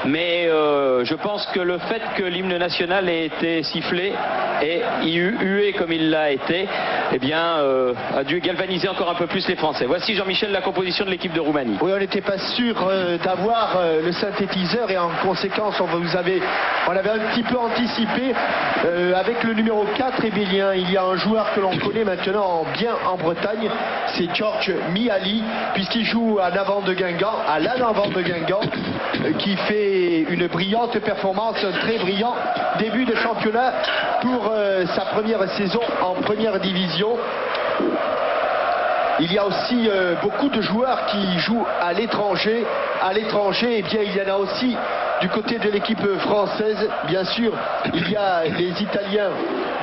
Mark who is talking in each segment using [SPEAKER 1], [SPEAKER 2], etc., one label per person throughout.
[SPEAKER 1] Mais je pense que le fait que l'hymne national ait été sifflé et hué comme il l'a été, eh bien, a dû galvaniser encore un peu plus les Français. Voici Jean-Michel la composition de l'équipe de Roumanie.
[SPEAKER 2] Oui, on n'était pas sûr d'avoir le synthétiseur et en conséquence on l'avait un petit peu anticipé avec le numéro 4 et Bélien. Il y a un joueur que l'on connaît maintenant bien en Bretagne, c'est George Miali, puisqu'il joue à l'avant de Guingamp, qui fait une brillante performance, un très brillant début de championnat pour sa première saison en première division. Il y a aussi beaucoup de joueurs qui jouent à l'étranger. Eh bien, il y en a aussi du côté de l'équipe française. Bien sûr, il y a les Italiens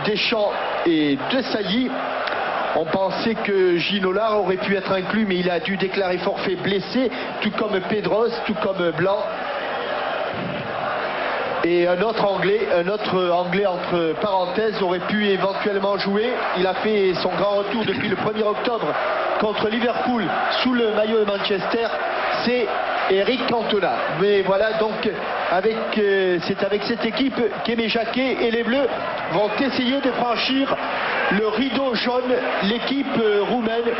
[SPEAKER 2] Deschamps et Desailly. On pensait que Ginola aurait pu être inclus, mais il a dû déclarer forfait blessé, tout comme Pedros, tout comme Blanc. Et un autre anglais entre parenthèses aurait pu éventuellement jouer. Il a fait son grand retour depuis le 1er octobre contre Liverpool sous le maillot de Manchester. C'est Eric Cantona. Mais voilà, donc c'est avec cette équipe qu'Aimé Jacquet et les Bleus vont essayer de franchir le rideau jaune, l'équipe roumaine.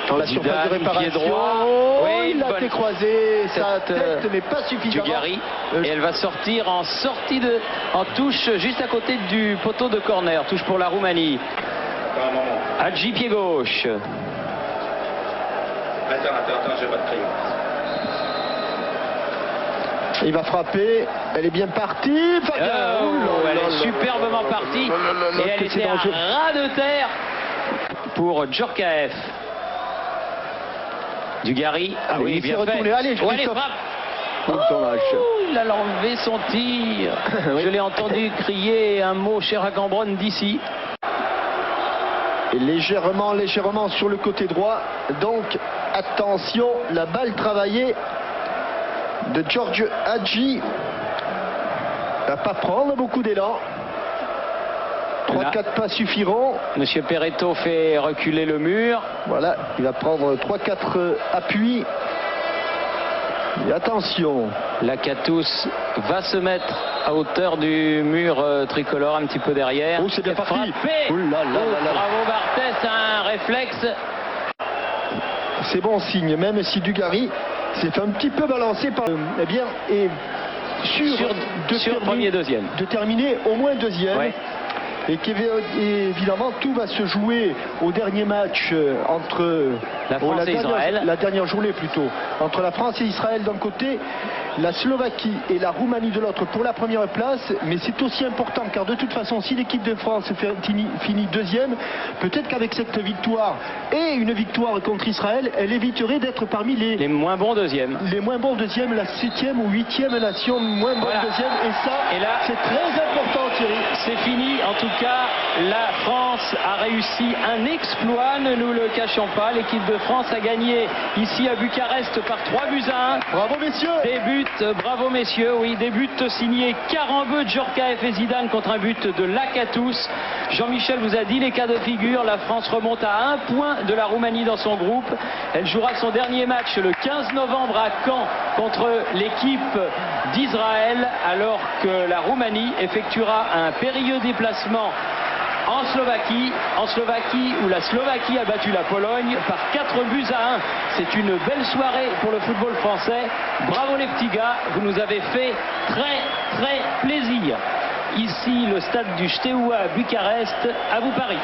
[SPEAKER 2] Dans la surface de réparation,
[SPEAKER 1] oui,
[SPEAKER 2] il a été croisé, sa tête mais pas suffisamment.
[SPEAKER 1] Dugarry, et elle va sortir en touche juste à côté du poteau de corner, touche pour la Roumanie. Hadji pied gauche.
[SPEAKER 3] Attends, j'ai pas de crayon.
[SPEAKER 2] Il va frapper, elle est bien partie.
[SPEAKER 1] Elle est superbement partie et elle était à ras de terre pour Djorkaeff. Dugarry, oui, bien fait.
[SPEAKER 2] Allez,
[SPEAKER 1] allez, frappe. Il a enlevé son tir. Oui. Je l'ai entendu crier un mot cher à Cambronne d'ici.
[SPEAKER 2] Et légèrement sur le côté droit. Donc, attention, la balle travaillée de George Hadji. Il ne va pas prendre beaucoup d'élan. 3-4 pas suffiront.
[SPEAKER 1] Monsieur Perretto fait reculer le mur.
[SPEAKER 2] Voilà, il va prendre 3-4 appuis. Et attention.
[SPEAKER 1] Lakatos va se mettre à hauteur du mur tricolore, un petit peu derrière.
[SPEAKER 2] Oh, c'est bien parti.
[SPEAKER 1] Bravo Barthès, un réflexe.
[SPEAKER 2] C'est bon signe, même si Dugarry s'est fait un petit peu balancer par... Eh bien, et
[SPEAKER 1] sur premier, deuxième.
[SPEAKER 2] De terminer au moins deuxième.
[SPEAKER 1] Ouais.
[SPEAKER 2] Et qu'évidemment tout va se jouer au dernier match entre
[SPEAKER 1] la France et Israël.
[SPEAKER 2] La dernière journée plutôt, entre la France et Israël d'un côté, la Slovaquie et la Roumanie de l'autre pour la première place. Mais c'est aussi important car de toute façon si l'équipe de France finit deuxième, peut-être qu'avec cette victoire et une victoire contre Israël, elle éviterait d'être parmi les
[SPEAKER 1] moins bons deuxièmes.
[SPEAKER 2] Les moins bons deuxièmes, la 7e ou 8e nation moins bonne deuxième. Et là, c'est très important Thierry.
[SPEAKER 1] C'est fini en tout cas, la France a réussi un exploit, ne nous le cachons pas. L'équipe de France a gagné ici à Bucarest par 3-1.
[SPEAKER 2] Bravo messieurs.
[SPEAKER 1] Bravo messieurs, oui, des buts signés Karambeu, Djorkaeff et Zidane contre un but de Lakatos. Jean-Michel vous a dit les cas de figure, la France remonte à 1 point de la Roumanie dans son groupe. Elle jouera son dernier match le 15 novembre à Caen contre l'équipe d'Israël, alors que la Roumanie effectuera un périlleux déplacement en Slovaquie où la Slovaquie a battu la Pologne par 4-1. C'est une belle soirée pour le football français. Bravo les petits gars, vous nous avez fait très plaisir. Ici le stade du Steaua à Bucarest, à vous Paris.